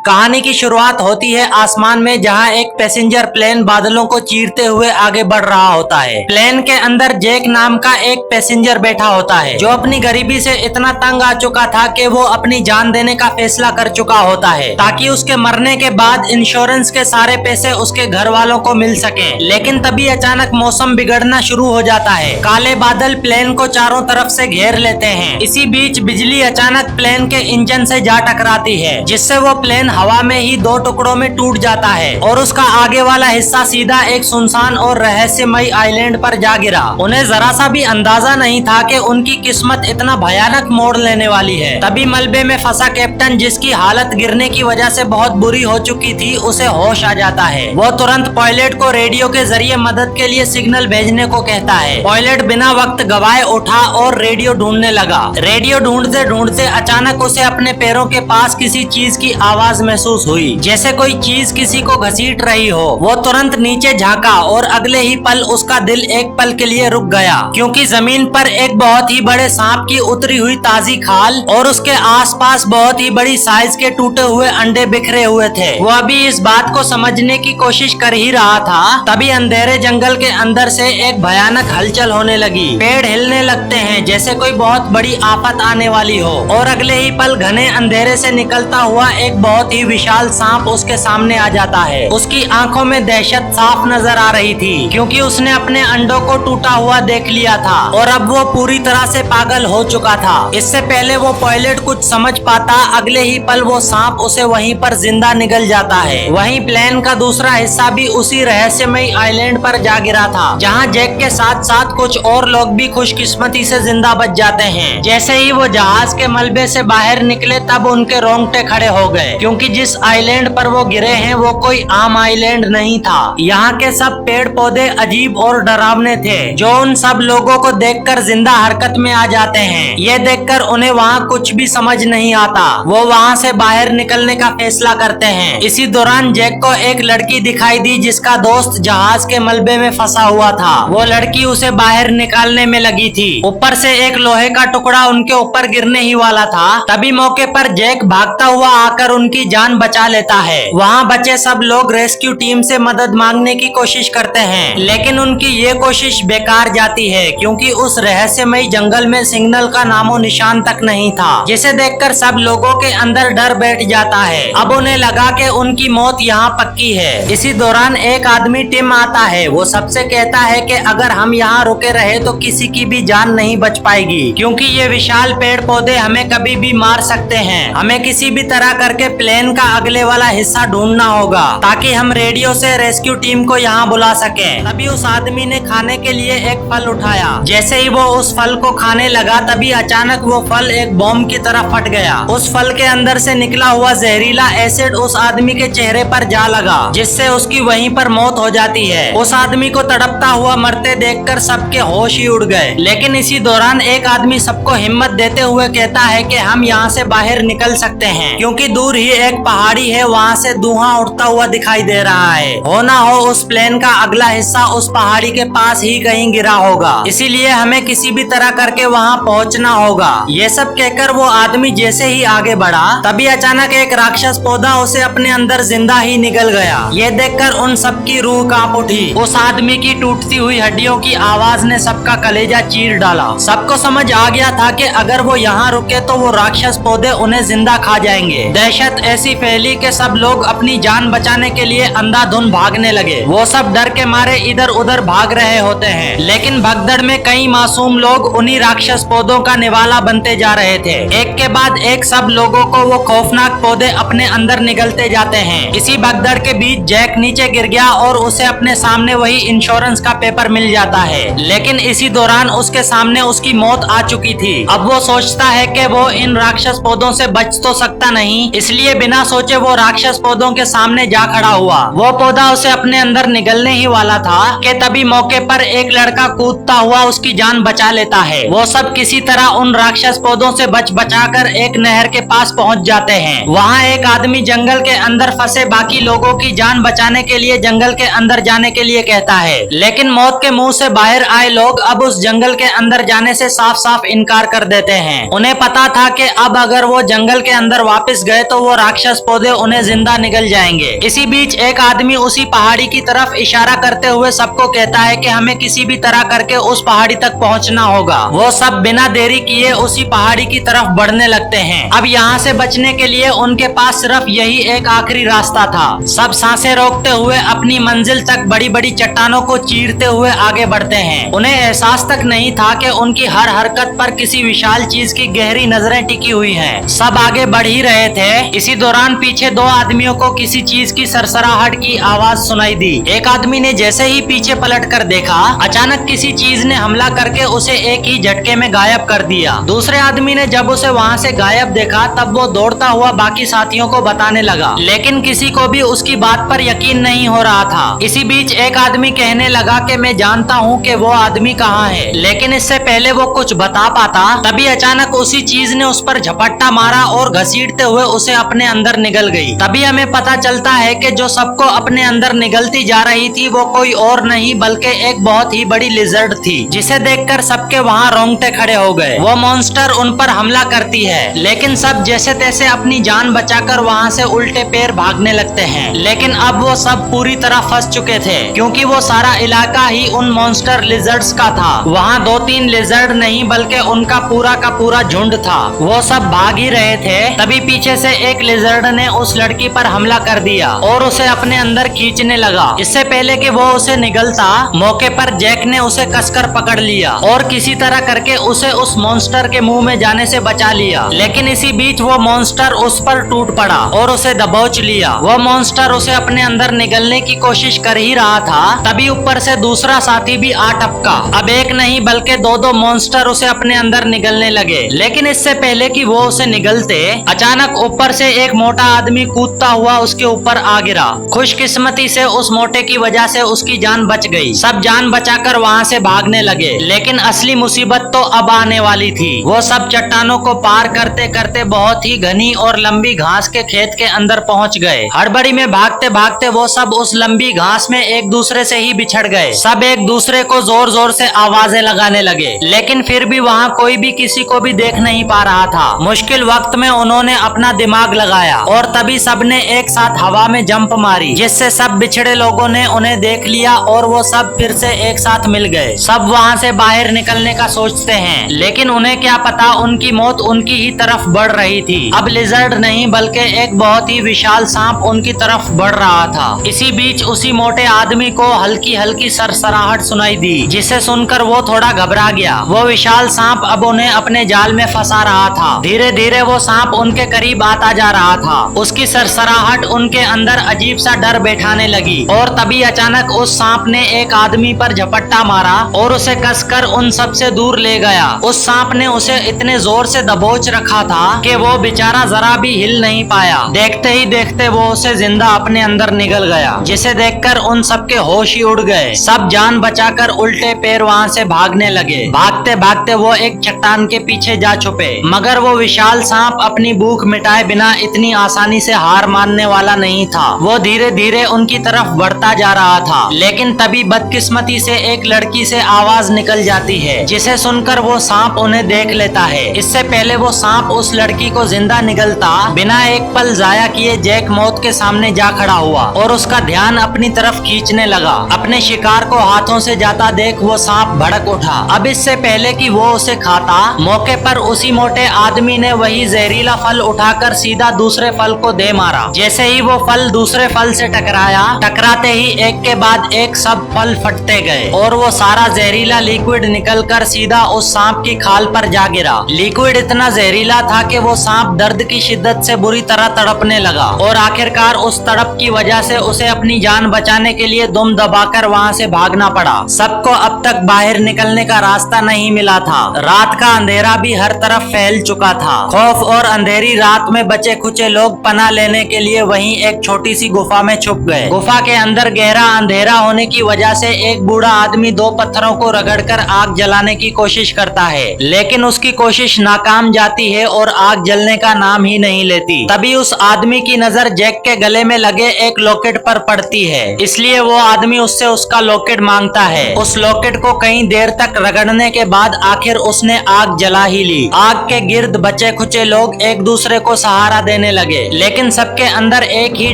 कहानी की शुरुआत होती है आसमान में, जहां एक पैसेंजर प्लेन बादलों को चीरते हुए आगे बढ़ रहा होता है। प्लेन के अंदर जैक नाम का एक पैसेंजर बैठा होता है, जो अपनी गरीबी से इतना तंग आ चुका था कि वो अपनी जान देने का फैसला कर चुका होता है, ताकि उसके मरने के बाद इंश्योरेंस के सारे पैसे उसके घर वालों को मिल सके। लेकिन तभी अचानक मौसम बिगड़ना शुरू हो जाता है। काले बादल प्लेन को चारों तरफ से घेर लेते हैं। इसी बीच बिजली अचानक प्लेन के इंजन से जा टकराती है, जिससे वो प्लेन हवा में ही दो टुकड़ों में टूट जाता है और उसका आगे वाला हिस्सा सीधा एक सुनसान और रहस्यमयी आइलैंड पर जा गिरा। उन्हें जरा सा भी अंदाजा नहीं था कि उनकी किस्मत इतना भयानक मोड़ लेने वाली है। तभी मलबे में फंसा कैप्टन, जिसकी हालत गिरने की वजह से बहुत बुरी हो चुकी थी, उसे होश आ जाता है। वो तुरंत पायलट को रेडियो के जरिए मदद के लिए सिग्नल भेजने को कहता है। पायलट बिना वक्त गवाए उठा और रेडियो ढूंढने लगा। रेडियो ढूंढते ढूंढते अचानक उसे अपने पैरों के पास किसी चीज की आवाज महसूस हुई, जैसे कोई चीज किसी को घसीट रही हो। वो तुरंत नीचे झांका और अगले ही पल उसका दिल एक पल के लिए रुक गया, क्योंकि जमीन पर एक बहुत ही बड़े सांप की उतरी हुई ताजी खाल और उसके आसपास बहुत ही बड़ी साइज के टूटे हुए अंडे बिखरे हुए थे। वो अभी इस बात को समझने की कोशिश कर ही रहा था, तभी अंधेरे जंगल के अंदर से एक भयानक हलचल होने लगी। पेड़ हिलने लगते हैं जैसे कोई बहुत बड़ी आफत आने वाली हो, और अगले ही पल घने अंधेरे से निकलता हुआ एक बहुत ही विशाल सांप उसके सामने आ जाता है। उसकी आंखों में दहशत साफ नजर आ रही थी, क्योंकि उसने अपने अंडों को टूटा हुआ देख लिया था और अब वो पूरी तरह से पागल हो चुका था। इससे पहले वो पायलट कुछ समझ पाता, अगले ही पल वो सांप उसे वहीं पर जिंदा निगल जाता है। वहीं प्लेन का दूसरा हिस्सा भी उसी रहस्यमयी आइलैंड पर जा गिरा था, जहां जैक के साथ साथ कुछ और लोग भी खुशकिस्मती से जिंदा बच जाते हैं। जैसे ही वो जहाज के मलबे से बाहर निकले, तब उनके रोंगटे खड़े हो गए, क्योंकि जिस आइलैंड पर वो गिरे हैं वो कोई आम आइलैंड नहीं था। यहाँ के सब पेड़ पौधे अजीब और डरावने थे, जो उन सब लोगों को देखकर जिंदा हरकत में आ जाते हैं। ये देखकर उन्हें वहाँ कुछ भी समझ नहीं आता। वो वहाँ से बाहर निकलने का फैसला करते हैं। इसी दौरान जैक को एक लड़की दिखाई दी, जिसका दोस्त जहाज के मलबे में फंसा हुआ था। वो लड़की उसे बाहर निकालने में लगी थी। ऊपर से एक लोहे का टुकड़ा उनके ऊपर गिरने ही वाला था। तभी मौके पर जैक भागता हुआ आकर उनकी जान बचा लेता है। वहाँ बचे सब लोग रेस्क्यू टीम से मदद मांगने की कोशिश करते हैं, लेकिन उनकी ये कोशिश बेकार जाती है, क्योंकि उस रहस्यमयी जंगल में सिग्नल का नामो निशान तक नहीं था, जिसे देखकर सब लोगों के अंदर डर बैठ जाता है। अब उन्हें लगा कि उनकी मौत यहाँ पक्की है। इसी दौरान एक आदमी टिम आता है। वो सबसे कहता है कि अगर हम यहाँ रुके रहे तो किसी की भी जान नहीं बच पाएगी, क्योंकि ये विशाल पेड़ पौधे हमें कभी भी मार सकते हैं। हमें किसी भी तरह करके प्लेन का अगले वाला हिस्सा ढूंढना होगा, ताकि हम रेडियो से रेस्क्यू टीम को यहाँ बुला सकें। तभी उस आदमी ने खाने के लिए एक फल उठाया। जैसे ही वो उस फल को खाने लगा, तभी अचानक वो फल एक बॉम्ब की तरह फट गया। उस फल के अंदर से निकला हुआ जहरीला एसिड उस आदमी के चेहरे पर जा लगा, जिससे उसकी वहीं पर मौत हो जाती है। उस आदमी को तड़पता हुआ मरते देखकर सबके होश ही उड़ गए। लेकिन इसी दौरान एक आदमी सबको हिम्मत देते हुए कहता है कि हम यहाँ से बाहर निकल सकते हैं, क्योंकि दूर ही एक पहाड़ी है, वहाँ से धुआं उठता हुआ दिखाई दे रहा है। हो ना हो उस प्लेन का अगला हिस्सा उस पहाड़ी के पास ही कहीं गिरा होगा, इसीलिए हमें किसी भी तरह करके वहाँ पहुँचना होगा। ये सब कहकर वो आदमी जैसे ही आगे बढ़ा, तभी अचानक एक राक्षस पौधा उसे अपने अंदर जिंदा ही निगल गया। ये देखकर उन सबकी रूह कांप उठी। उस आदमी की टूटती हुई हड्डियों की आवाज ने सबका कलेजा चीर डाला। सबको समझ आ गया था कि अगर वो यहाँ रुके तो वो राक्षस पौधे उन्हें जिंदा खा जाएंगे। दहशत ऐसी फैली कि सब लोग अपनी जान बचाने के लिए अंधाधुंध भागने लगे। वो सब डर के मारे इधर उधर भाग रहे होते हैं, लेकिन भगदड़ में कई मासूम लोग उन्हीं राक्षस पौधों का निवाला बनते जा रहे थे। एक के बाद एक सब लोगों को वो खौफनाक पौधे अपने अंदर निगलते जाते हैं। इसी भगदड़ के बीच जैक नीचे गिर गया और उसे अपने सामने वही इंश्योरेंस का पेपर मिल जाता है, लेकिन इसी दौरान उसके सामने उसकी मौत आ चुकी थी। अब वो सोचता है कि वो इन राक्षस पौधों से बच तो सकता नहीं, इसलिए बिना सोचे वो राक्षस पौधों के सामने जा खड़ा हुआ। वो पौधा उसे अपने अंदर निगलने ही वाला था कि तभी मौके पर एक लड़का कूदता हुआ उसकी जान बचा लेता है। वो सब किसी तरह उन राक्षस पौधों से बचाकर एक नहर के पास पहुंच जाते हैं। वहाँ एक आदमी जंगल के अंदर फंसे बाकी लोगों की जान बचाने के लिए जंगल के अंदर जाने के लिए कहता है, लेकिन मौत के मुंह से बाहर आए लोग अब उस जंगल के अंदर जाने से साफ साफ इनकार कर देते हैं। उन्हें पता था कि अब अगर वो जंगल के अंदर वापस गए तो वो राक्षस पौधे उन्हें जिंदा निगल जाएंगे। इसी बीच एक आदमी उसी पहाड़ी की तरफ इशारा करते हुए सबको कहता है कि हमें किसी भी तरह करके उस पहाड़ी तक पहुंचना होगा। वो सब बिना देरी किए उसी पहाड़ी की तरफ बढ़ने लगते हैं। अब यहाँ से बचने के लिए उनके पास सिर्फ यही एक आखिरी रास्ता था। सब सांसें रोकते हुए अपनी मंजिल तक बड़ी बड़ी चट्टानों को चीरते हुए आगे बढ़ते हैं। उन्हें एहसास तक नहीं था कि उनकी हर हरकत पर किसी विशाल चीज की गहरी नजरें टिकी हुई हैं। सब आगे बढ़ ही रहे थे। इसी दौरान पीछे दो आदमियों को किसी चीज की सरसराहट की आवाज सुनाई दी। एक आदमी ने जैसे ही पीछे पलट कर देखा, अचानक किसी चीज ने हमला करके उसे एक ही झटके में गायब कर दिया। दूसरे आदमी ने जब उसे वहाँ से गायब देखा तब वो दौड़ता हुआ बाकी साथियों को बताने लगा, लेकिन किसी को भी उसकी बात पर यकीन नहीं हो रहा था। इसी बीच एक आदमी कहने लगा कि मैं जानता हूँ कि वो आदमी कहाँ है, लेकिन इससे पहले वो कुछ बता पाता तभी अचानक उसी चीज ने उस पर झपट्टा मारा और घसीटते हुए उसे अपने अंदर निगल गई। तभी हमें पता चलता है कि जो सबको अपने अंदर निगलती जा रही थी वो कोई और नहीं बल्कि एक बहुत ही बड़ी लिजर्ड थी, जिसे देखकर सबके वहाँ रोंगटे खड़े हो गए। वो मॉन्स्टर उन पर हमला करती है, लेकिन सब जैसे तैसे अपनी जान बचाकर वहाँ से उल्टे पैर भागने लगते हैं। लेकिन अब वो सब पूरी तरह फंस चुके थे, क्योंकि वो सारा इलाका ही उन मॉन्स्टर लिजर्ड्स का था। वहाँ 2-3 लिजर्ड नहीं बल्कि उनका पूरा का पूरा झुंड था। वो सब भाग ही रहे थे। तभी पीछे से एक लिजर्ड ने उस लड़की पर हमला कर दिया और उसे अपने अंदर खींचने लगा। इससे पहले कि वो उसे निगलता, मौके पर जैक ने उसे कसकर पकड़ लिया और किसी तरह करके उसे उस मॉन्स्टर के मुंह में जाने से बचा लिया। लेकिन इसी बीच वो मॉन्स्टर उस पर टूट पड़ा और उसे दबोच लिया। वो मॉन्स्टर उसे अपने अंदर निगलने की कोशिश कर ही रहा था, तभी ऊपर से दूसरा साथी भी आ टपका। अब एक नहीं बल्कि 2-2 मॉन्स्टर उसे अपने अंदर निगलने लगे। लेकिन इससे पहले कि वो उसे निगलते, अचानक ऊपर से एक मोटा आदमी कूदता हुआ उसके ऊपर आ गिरा। खुशकिस्मती से उस मोटे की वजह से उसकी जान बच गई। सब जान बचाकर वहाँ से भागने लगे, लेकिन असली मुसीबत तो अब आने वाली थी। वो सब चट्टानों को पार करते करते बहुत ही घनी और लंबी घास के खेत के अंदर पहुँच गए। हड़बड़ी में भागते भागते वो सब उस लंबी घास में एक दूसरे से ही बिछड़ गए। सब एक दूसरे को जोर जोर से आवाजें लगाने लगे, लेकिन फिर भी वहाँ कोई भी किसी को भी देख नहीं पा रहा था। मुश्किल वक्त में उन्होंने अपना दिमाग लगाया और तभी सबने एक साथ हवा में जंप मारी, जिससे सब बिछड़े लोगों ने उन्हें देख लिया और वो सब फिर से एक साथ मिल गए। सब वहाँ से बाहर निकलने का सोचते हैं, लेकिन उन्हें क्या पता उनकी मौत उनकी ही तरफ बढ़ रही थी। अब लिजर्ड नहीं बल्कि एक बहुत ही विशाल सांप उनकी तरफ बढ़ रहा था। इसी बीच उसी मोटे आदमी को हल्की हल्की सरसराहट सुनाई दी, जिसे सुनकर वो थोड़ा घबरा गया। वो विशाल सांप अब उन्हें अपने जाल में फंसा रहा था। धीरे धीरे वो सांप उनके करीब आता जा रहा था। उसकी सरसराहट उनके अंदर अजीब सा डर बैठाने लगी और तभी अचानक उस सांप ने एक आदमी पर झपट्टा मारा और उसे कसकर उन सब से दूर ले गया। उस सांप ने उसे इतने जोर से दबोच रखा था कि वो बेचारा जरा भी हिल नहीं पाया। देखते ही देखते वो उसे जिंदा अपने अंदर निगल गया, जिसे देखकर उन सबके होश ही उड़ गए। सब जान बचाकर उल्टे पैर वहाँ से भागने लगे। भागते भागते वो एक चट्टान के पीछे जा छुपे, मगर वो विशाल सांप अपनी भूख मिटाए बिना इतनी आसानी से हार मानने वाला नहीं था। वो धीरे धीरे उनकी तरफ बढ़ता जा रहा था, लेकिन तभी बदकिस्मती से एक लड़की से आवाज निकल जाती है, जिसे सुनकर वो सांप उन्हें देख लेता है। इससे पहले वो सांप उस लड़की को जिंदा निगलता, बिना एक पल जाया किए जैक मौत के सामने जा खड़ा हुआ और उसका ध्यान अपनी तरफ खींचने लगा। अपने शिकार को हाथों से जाता देख वो सांप भड़क उठा। अब इससे पहले कि वो उसे खाता, मौके पर उसी मोटे आदमी ने वही जहरीला फल उठाकर सीधा दूसरे फल को दे मारा। जैसे ही वो फल दूसरे फल से टकराया, टकराते ही एक के बाद एक सब फल फटते गए और वो सारा जहरीला लिक्विड निकलकर सीधा उस सांप की खाल पर जा गिरा। लिक्विड इतना जहरीला था कि वो सांप दर्द की शिद्दत से बुरी तरह तड़पने लगा और आखिरकार उस तड़प की वजह से उसे अपनी जान बचाने के लिए दुम दबाकर वहाँ से भागना पड़ा। सबको अब तक बाहर निकलने का रास्ता नहीं मिला था। रात का अंधेरा भी हर तरफ फैल चुका था। खौफ और अंधेरी रात में बचे खुचे लोग पनाह लेने के लिए वहीं एक छोटी सी गुफा में छुप गए। गुफा के अंदर गहरा अंधेरा होने की वजह से एक बूढ़ा आदमी 2 पत्थरों को रगड़कर आग जलाने की कोशिश करता है, लेकिन उसकी कोशिश नाकाम जाती है और आग जलने का नाम ही नहीं लेती। तभी उस आदमी की नजर जैक के गले में लगे एक लॉकेट पर पड़ती है, इसलिए वो आदमी उससे उसका लॉकेट मांगता है। उस लॉकेट को कई देर तक रगड़ने के बाद आखिर उसने आग जला ही ली। आग के गिर्द बचे खुचे लोग एक दूसरे को सहारा देने देने लगे। लेकिन सबके अंदर एक ही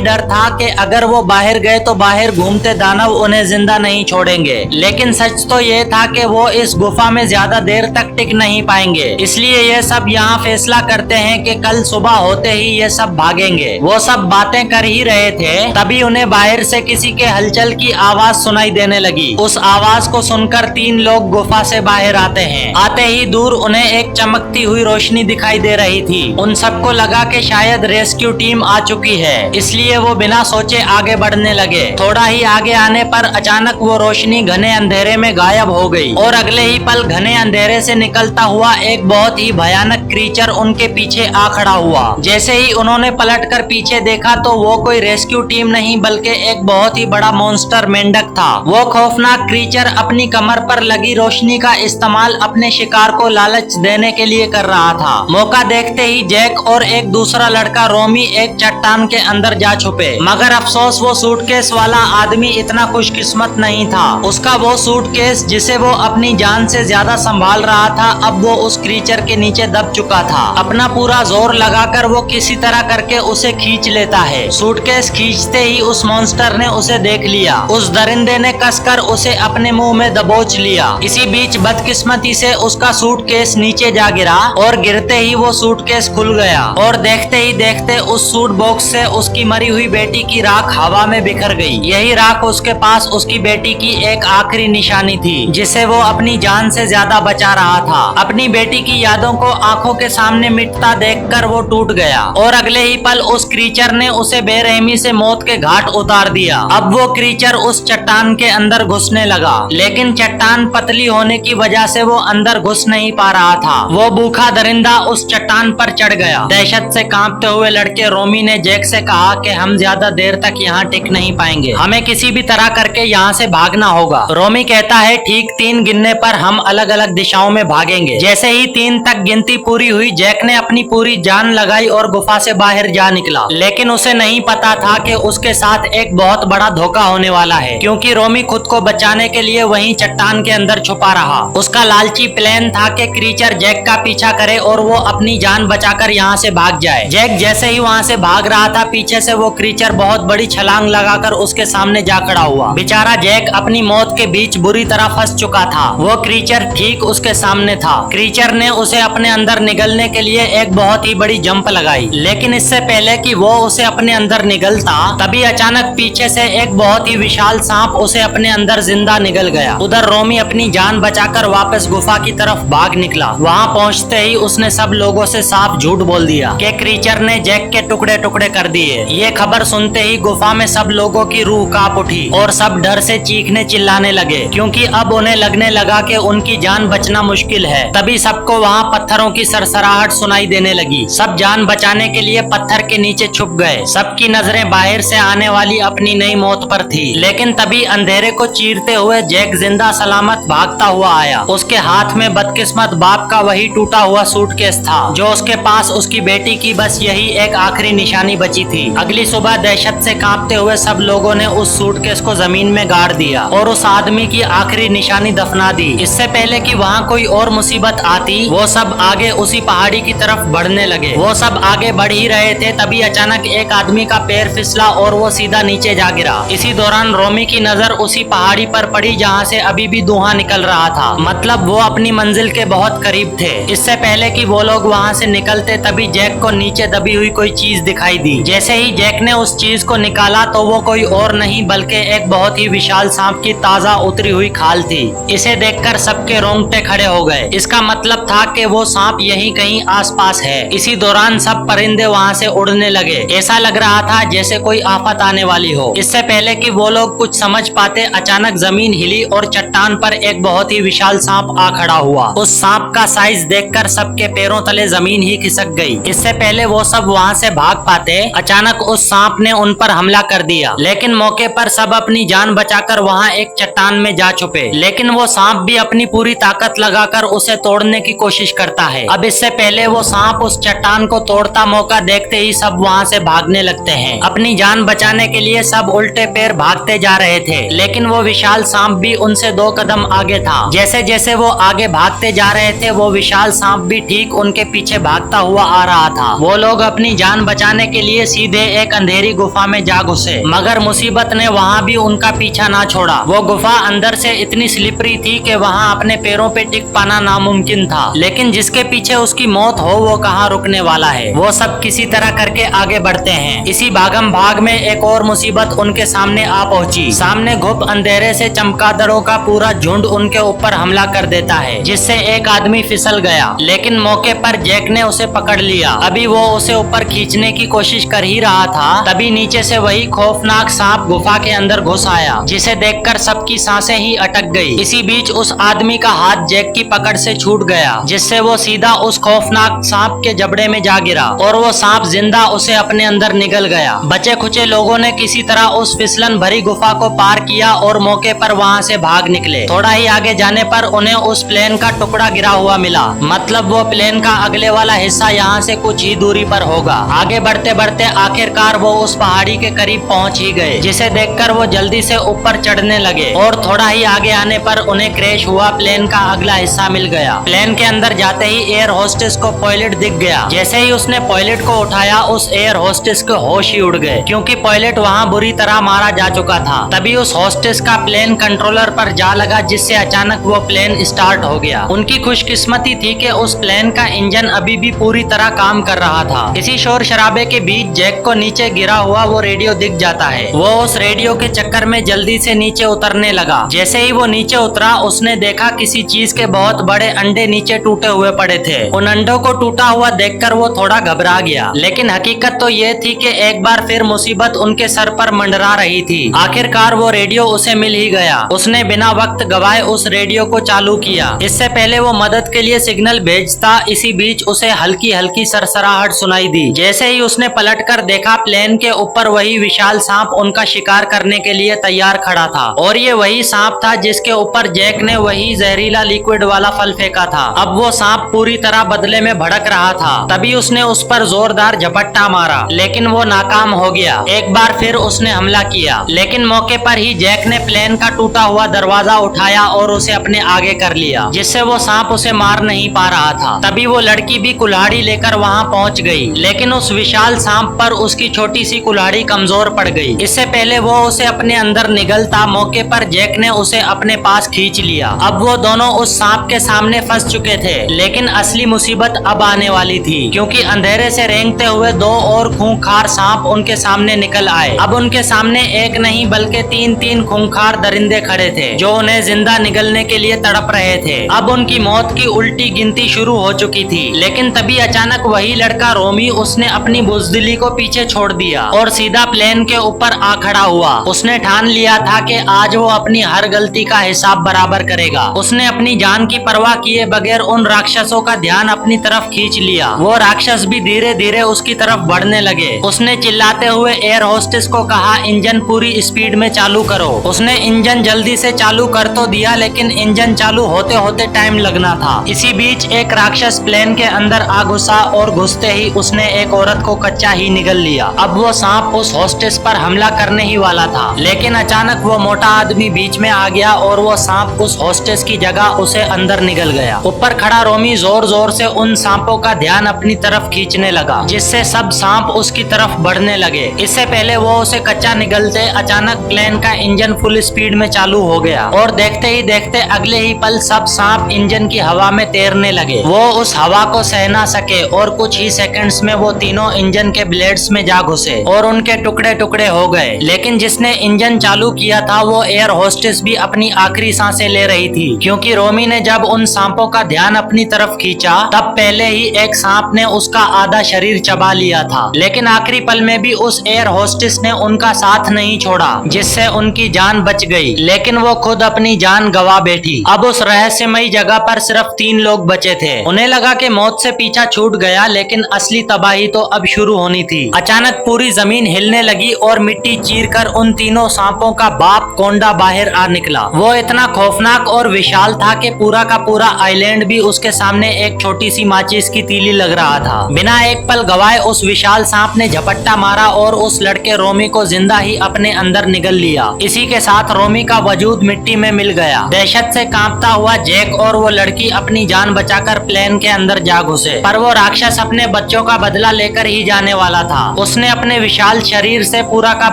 डर था कि अगर वो बाहर गए तो बाहर घूमते दानव उन्हें जिंदा नहीं छोड़ेंगे। लेकिन सच तो ये था कि वो इस गुफा में ज्यादा देर तक टिक नहीं पाएंगे। इसलिए ये सब यहाँ फैसला करते हैं कि कल सुबह होते ही ये सब भागेंगे। वो सब बातें कर ही रहे थे, तभी उन्हें बाहर से किसी के हलचल की आवाज सुनाई देने लगी। उस आवाज को सुनकर 3 लोग गुफा से बाहर आते हैं। आते ही दूर उन्हें एक चमकती हुई रोशनी दिखाई दे रही थी। उन सबको लगा कि शायद रेस्क्यू टीम आ चुकी है, इसलिए वो बिना सोचे आगे बढ़ने लगे। थोड़ा ही आगे आने पर अचानक वो रोशनी घने अंधेरे में गायब हो गई और अगले ही पल घने अंधेरे से निकलता हुआ एक बहुत ही भयानक क्रीचर उनके पीछे आ खड़ा हुआ। जैसे ही उन्होंने पलटकर पीछे देखा तो वो कोई रेस्क्यू टीम नहीं बल्कि एक बहुत ही बड़ा मॉन्स्टर मेंढक था। वो खौफनाक क्रीचर अपनी कमर पर लगी रोशनी का इस्तेमाल अपने शिकार को लालच देने के लिए कर रहा था। मौका देखते ही जैक और एक दूसरा लड़का रोमी एक चट्टान के अंदर जा छुपे। मगर अफसोस वो सूटकेस वाला आदमी इतना खुशकिस्मत नहीं था। उसका वो सूटकेस जिसे वो अपनी जान से ज्यादा संभाल रहा था, अब वो उस क्रीचर के नीचे दब चुका था। अपना पूरा जोर लगाकर वो किसी तरह करके उसे खींच लेता है। सूटकेस खींचते ही उस मॉन्स्टर ने उसे देख लिया। उस दरिंदे ने कसकर उसे अपने मुंह में दबोच लिया। इसी बीच बदकिस्मती से उसका सूटकेस नीचे जा गिरा और गिरते ही वो सूटकेस खुल गया और देखते ही देखते उस सूट बॉक्स से उसकी मरी हुई बेटी की राख हवा में बिखर गई। यही राख उसके पास उसकी बेटी की एक आखिरी निशानी थी, जिसे वो अपनी जान से ज्यादा बचा रहा था। अपनी बेटी की यादों को आंखों के सामने मिटता देखकर वो टूट गया और अगले ही पल उस क्रीचर ने उसे बेरहमी से मौत के घाट उतार दिया। अब वो क्रीचर उस चट्टान के अंदर घुसने लगा, लेकिन चट्टान पतली होने की वजह से वो अंदर घुस नहीं पा रहा था। वो भूखा दरिंदा उस चट्टान पर चढ़ गया। दहशत से कांपते हुए लड़के रोमी ने जैक से कहा कि हम ज्यादा देर तक यहाँ टिक नहीं पाएंगे, हमें किसी भी तरह करके यहाँ से भागना होगा। रोमी कहता है ठीक 3 गिनने पर हम अलग अलग दिशाओं में भागेंगे। जैसे ही 3 तक गिनती पूरी हुई, जैक ने अपनी पूरी जान लगाई और गुफा से बाहर जा निकला। लेकिन उसे नहीं पता था कि उसके साथ एक बहुत बड़ा धोखा होने वाला है, क्योंकि रोमी खुद को बचाने के लिए वहीं चट्टान के अंदर छुपा रहा। उसका लालची प्लान था कि क्रीचर जैक का पीछा करे और वो अपनी जान बचाकर यहाँ से भाग जाए। जैक जैसे ही वहाँ से भाग रहा था, पीछे से वो क्रीचर बहुत बड़ी छलांग लगाकर उसके सामने जा खड़ा हुआ। बेचारा जैक अपनी मौत के बीच बुरी तरह फंस चुका था। वो क्रीचर ठीक उसके सामने था। क्रीचर ने उसे अपने अंदर निगलने के लिए एक बहुत ही बड़ी जंप लगाई, लेकिन इससे पहले कि वो उसे अपने अंदर निगलता, तभी अचानक पीछे से एक बहुत ही विशाल सांप उसे अपने अंदर जिंदा निगल गया। उधर रोमी अपनी जान बचाकर वापस गुफा की तरफ भाग निकला। वहाँ पहुँचते ही उसने सब लोगों से साफ झूठ बोल दिया कि क्रीचर ने जैक के टुकड़े टुकड़े कर दिए। ये खबर सुनते ही गुफा में सब लोगों की रूह कांप उठी और सब डर से चीखने चिल्लाने लगे, क्योंकि अब उन्हें लगने लगा कि उनकी जान बचना मुश्किल है। तभी सबको वहाँ पत्थरों की सरसराहट सुनाई देने लगी। सब जान बचाने के लिए पत्थर के नीचे छुप गए। सबकी नजरें बाहर से आने वाली अपनी नई मौत पर थी। लेकिन तभी अंधेरे को चीरते हुए जैक जिंदा सलामत भागता हुआ आया। उसके हाथ में बदकिस्मत बाप का वही टूटा हुआ सूटकेस था, जो उसके पास उसकी बेटी की बस यही एक आखिरी निशानी बची थी। अगली सुबह दहशत से कांपते हुए सब लोगों ने उस सूटकेस को जमीन में गाड़ दिया और उस आदमी की आखिरी निशानी दफना दी। इससे पहले कि वहाँ कोई और मुसीबत आती, वो सब आगे उसी पहाड़ी की तरफ बढ़ने लगे। वो सब आगे बढ़ ही रहे थे, तभी अचानक एक आदमी का पैर फिसला और वो सीधा नीचे जा गिरा। इसी दौरान रोमी की नजर उसी पहाड़ी पर पड़ी जहाँ से अभी भी धुआं निकल रहा था। मतलब वो अपनी मंजिल के बहुत करीब थे। इससे पहले कि वो लोग वहाँ से निकलते, तभी जैक को नीचे दबी हुई कोई चीज दिखाई दी। जैसे ही जैक ने उस चीज को निकाला तो वो कोई और नहीं बल्कि एक बहुत ही विशाल सांप की ताजा उतरी हुई खाल थी। इसे देखकर सबके रोंगटे खड़े हो गए। इसका मतलब था कि वो सांप यहीं कहीं आसपास है। इसी दौरान सब परिंदे वहाँ से उड़ने लगे। ऐसा लग रहा था जैसे कोई आफत आने वाली हो। इससे पहले कि वो लोग कुछ समझ पाते, अचानक जमीन हिली और चट्टान पर एक बहुत ही विशाल सांप आ खड़ा हुआ। उस सांप का साइज देखकर सबके पैरों तले जमीन ही खिसक गई। इससे पहले वो सब वहाँ से भाग पाते, अचानक उस सांप ने उन पर हमला कर दिया। लेकिन मौके पर सब अपनी जान बचाकर वहाँ एक चट्टान में जा छुपे। लेकिन वो सांप भी अपनी पूरी ताकत लगाकर उसे तोड़ने की कोशिश करता है। अब इससे पहले वो सांप उस चट्टान को तोड़ता मौका देखते ही सब वहाँ से भागने लगते हैं। अपनी जान बचाने के लिए सब उल्टे पैर भागते जा रहे थे, लेकिन वो विशाल सांप भी उनसे 2 कदम आगे था। जैसे जैसे वो आगे भागते जा रहे थे, वो विशाल सांप भी ठीक उनके पीछे भागता हुआ आ रहा था। वो लोग लोग अपनी जान बचाने के लिए सीधे एक अंधेरी गुफा में जा घुसे, मगर मुसीबत ने वहाँ भी उनका पीछा ना छोड़ा। वो गुफा अंदर से इतनी स्लिपरी थी कि वहाँ अपने पैरों पे टिक पाना नामुमकिन था, लेकिन जिसके पीछे उसकी मौत हो वो कहाँ रुकने वाला है। वो सब किसी तरह करके आगे बढ़ते हैं। इसी भागम भाग में एक और मुसीबत उनके सामने आ पहुंची। सामने घुप अंधेरे से चमगादड़ों का पूरा झुंड उनके ऊपर हमला कर देता है, जिससे एक आदमी फिसल गया, लेकिन मौके पर जैक ने उसे पकड़ लिया। अभी वो उसे ऊपर खींचने की कोशिश कर ही रहा था, तभी नीचे से वही खौफनाक सांप गुफा के अंदर घुस आया, जिसे देखकर सबकी सांसें ही अटक गई। इसी बीच उस आदमी का हाथ जैक की पकड़ से छूट गया, जिससे वो सीधा उस खौफनाक सांप के जबड़े में जा गिरा और वो सांप जिंदा उसे अपने अंदर निगल गया। बचे खुचे लोगों ने किसी तरह उस फिसलन भरी गुफा को पार किया और मौके पर वहाँ से भाग निकले। थोड़ा ही आगे जाने पर उन्हें उस प्लेन का टुकड़ा गिरा हुआ मिला, मतलब वो प्लेन का अगले वाला हिस्सा यहाँ से कुछ ही दूरी पर होगा। आगे बढ़ते बढ़ते आखिरकार वो उस पहाड़ी के करीब पहुँच ही गए, जिसे देखकर वो जल्दी से ऊपर चढ़ने लगे और थोड़ा ही आगे आने पर उन्हें क्रैश हुआ प्लेन का अगला हिस्सा मिल गया। प्लेन के अंदर जाते ही एयर होस्टेस को पायलट दिख गया। जैसे ही उसने पायलट को उठाया, उस एयर होस्टेस के होश ही उड़ गए, क्योंकि पायलट वहाँ बुरी तरह मारा जा चुका था। तभी उस होस्टेस का प्लेन कंट्रोलर पर जा लगा, जिससे अचानक वो प्लेन स्टार्ट हो गया। उनकी खुशकिस्मती थी कि उस प्लेन का इंजन अभी भी पूरी तरह काम कर रहा था। इसी शोर शराबे के बीच जैक को नीचे गिरा हुआ वो रेडियो दिख जाता है। वो उस रेडियो के चक्कर में जल्दी से नीचे उतरने लगा। जैसे ही वो नीचे उतरा, उसने देखा किसी चीज के बहुत बड़े अंडे नीचे टूटे हुए पड़े थे। उन अंडों को टूटा हुआ देखकर वो थोड़ा घबरा गया, लेकिन हकीकत तो ये थी कि एक बार फिर मुसीबत उनके सर पर मंडरा रही थी। आखिरकार वो रेडियो उसे मिल ही गया। उसने बिना वक्त गवाए उस रेडियो को चालू किया। इससे पहले वो मदद के लिए सिग्नल भेजता, इसी बीच उसे हल्की हल्की सरसराहट सुनाई दी। जैसे ही उसने पलटकर देखा, प्लेन के ऊपर वही विशाल सांप उनका शिकार करने के लिए तैयार खड़ा था, और ये वही सांप था जिसके ऊपर जैक ने वही जहरीला लिक्विड वाला फल फेंका था। अब वो सांप पूरी तरह बदले में भड़क रहा था। तभी उसने उस पर जोरदार झपट्टा मारा, लेकिन वो नाकाम हो गया। एक बार फिर उसने हमला किया, लेकिन मौके पर ही जैक ने प्लेन का टूटा हुआ दरवाजा उठाया और उसे अपने आगे कर लिया, जिससे वो सांप उसे मार नहीं पा रहा था। तभी वो लड़की भी कुल्हाड़ी लेकर वहाँ पहुँच गई, लेकिन उस विशाल सांप पर उसकी छोटी सी कुल्हाड़ी कमजोर पड़ गई। इससे पहले वो उसे अपने अंदर निगलता, मौके पर जैक ने उसे अपने पास खींच लिया। अब वो दोनों उस सांप के सामने फंस चुके थे, लेकिन असली मुसीबत अब आने वाली थी, क्योंकि अंधेरे से रेंगते हुए दो और खूंखार सांप उनके सामने निकल आए। अब उनके सामने एक नहीं बल्कि तीन खूंखार दरिंदे खड़े थे, जो उन्हें जिंदा निगलने के लिए तड़प रहे थे। अब उनकी मौत की उल्टी गिनती शुरू हो चुकी थी, लेकिन तभी अचानक वही लड़का रोमी, उसने अपनी बुजदिली को पीछे छोड़ दिया और सीधा प्लेन के ऊपर आ खड़ा हुआ। उसने ठान लिया था कि आज वो अपनी हर गलती का हिसाब बराबर करेगा। उसने अपनी जान की परवाह किए बगैर उन राक्षसों का ध्यान अपनी तरफ खींच लिया। वो राक्षस भी धीरे धीरे उसकी तरफ बढ़ने लगे। उसने चिल्लाते हुए एयर होस्टेस को कहा, इंजन पूरी स्पीड में चालू करो। उसने इंजन जल्दी से चालू कर तो दिया, लेकिन इंजन चालू होते होते टाइम लगना था। इसी बीच एक राक्षस प्लेन के अंदर आ घुसा और घुसते ही उसने एक औरत को कच्चा ही निगल लिया। अब वो सांप उस होस्टेस पर हमला करने ही वाला था, लेकिन अचानक वो मोटा आदमी बीच में आ गया और वो सांप उस होस्टेस की जगह उसे अंदर निगल गया। ऊपर खड़ा रोमी जोर जोर से उन सांपों का ध्यान अपनी तरफ खींचने लगा, जिससे सब सांप उसकी तरफ बढ़ने लगे। इससे पहले वो उसे कच्चा निगलते, अचानक प्लेन का इंजन फुल स्पीड में चालू हो गया और देखते ही देखते अगले ही पल सब सांप इंजन की हवा में तैरने लगे। वो उस हवा को सह ना सके और कुछ ही सेकंड्स में वो तीनों इंजन के ब्लेड्स में जा घुसे और उनके टुकड़े टुकड़े हो गए। लेकिन जिसने इंजन चालू किया था वो एयर होस्टेस भी अपनी आखिरी सांसें ले रही थी, क्योंकि रोमी ने जब उन सांपों का ध्यान अपनी तरफ खींचा तब पहले ही एक सांप ने उसका आधा शरीर चबा लिया था। लेकिन आखिरी पल में भी उस एयर होस्टेस ने उनका साथ नहीं छोड़ा, जिससे उनकी जान बच गई, लेकिन वो खुद अपनी जान गवा बैठी। अब उस रहस्यमयी जगह पर सिर्फ 3 लोग बचे थे। उन्हें लगा कि मौत से पीछा छूट गया, लेकिन असली तबाही तो अब शुरू होनी थी। अचानक पूरी जमीन हिलने लगी और मिट्टी चीरकर उन तीनों सांपों का बाप कोंडा बाहर आ निकला। वो इतना खौफनाक और विशाल था कि पूरा का पूरा आइलैंड भी उसके सामने एक छोटी सी माचिस की तीली लग रहा था। बिना एक पल गवाए उस विशाल सांप ने झपट्टा मारा और उस लड़के रोमी को जिंदा ही अपने अंदर निगल लिया। इसी के साथ रोमी का वजूद मिट्टी में मिल गया। दहशत से कांपता हुआ जैक और वो लड़की अपनी जान बचाकर प्लेन के अंदर जा घुसे, पर वो राक्षस अपने बच्चों का बदला लेकर ही जाने वाला था। उसने अपने विशाल शरीर से पूरा का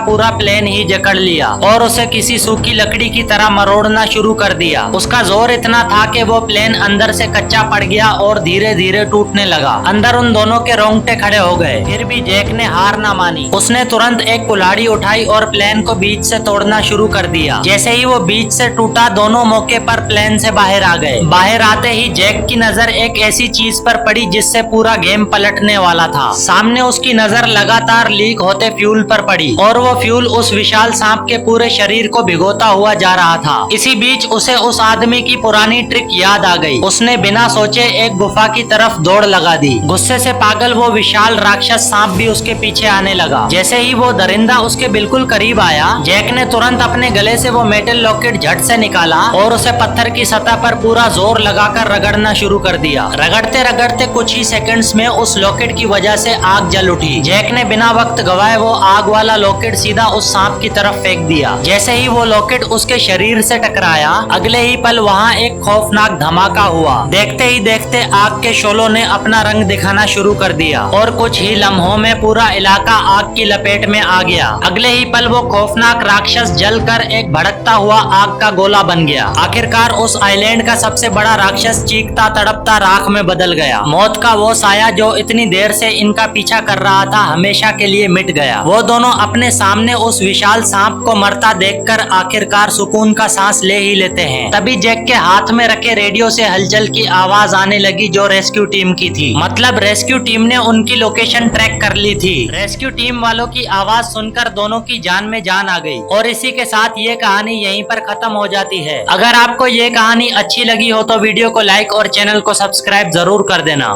पूरा प्लेन ही जकड़ लिया और उसे किसी सूखी लकड़ी की तरह मरोड़ना शुरू कर दिया। उसका जोर इतना था कि वो प्लेन अंदर से कच्चा पड़ गया और धीरे धीरे टूटने लगा। अंदर उन दोनों के रोंगटे खड़े हो गए। फिर भी जैक ने हार ना मानी। उसने तुरंत एक कुल्हाड़ी उठाई और प्लेन को बीच से तोड़ना शुरू कर दिया। जैसे ही वो बीच से टूटा, दोनों मौके पर प्लेन से बाहर आ गए। बाहर आते ही जैक की नजर एक ऐसी चीज पर पड़ी जिससे पूरा गेम पलटने वाला था। सामने उसकी नजर लगातार लीक होते फ्यूल पर पड़ी और वो फ्यूल उस विशाल सांप के पूरे शरीर को भिगोता हुआ जा रहा था। इसी बीच उसे उस आदमी की पुरानी ट्रिक याद आ गई। उसने बिना सोचे एक गुफा की तरफ दौड़ लगा दी। गुस्से से पागल वो विशाल राक्षस सांप भी उसके पीछे आने लगा। जैसे ही वो दरिंदा उसके बिल्कुल करीब आया, जैक ने तुरंत अपने गले से वो मेटल लॉकेट झट से निकाला और उसे पत्थर की सतह पर पूरा जोर लगाकर रगड़ना शुरू कर दिया। रगड़ते रगड़ते कुछ ही सेकंड्स में उस लॉकेट की वजह से आग जल उठी। जैक ने बिना वक्त गवाए वो आग वाला लॉकेट सीधा उस सांप की तरफ फेंक दिया। जैसे ही वो लॉकेट उसके शरीर से टकराया, अगले ही पल वहाँ एक खौफनाक धमाका हुआ। देखते ही देखते आग के शोलों ने अपना रंग दिखाना शुरू कर दिया और कुछ ही लम्हों में पूरा इलाका आग की लपेट में आ गया। अगले ही पल वो खौफनाक राक्षस जलकर एक भड़कता हुआ आग का गोला बन गया। आखिरकार उस आइलैंड का सबसे बड़ा राक्षस चीखता तड़पता राख में बदल गया। मौत का वो साया जो इतनी देर से इनका पीछा कर रहा था, हमेशा के लिए मिट गया। वो दोनों अपने सामने उस विशाल सांप को मरता देखकर आखिरकार सुकून का सांस ले ही लेते हैं। तभी जैक के हाथ में रखे रेडियो से हलचल की आवाज आने लगी जो रेस्क्यू टीम की थी। मतलब रेस्क्यू टीम ने उनकी लोकेशन ट्रैक कर ली थी। रेस्क्यू टीम वालों की आवाज सुनकर दोनों की जान में जान आ गई और इसी के साथ ये कहानी यहीं पर खत्म हो जाती है। अगर आपको ये कहानी अच्छी लगी हो तो वीडियो को लाइक और चैनल को सब्सक्राइब जरूर कर देना।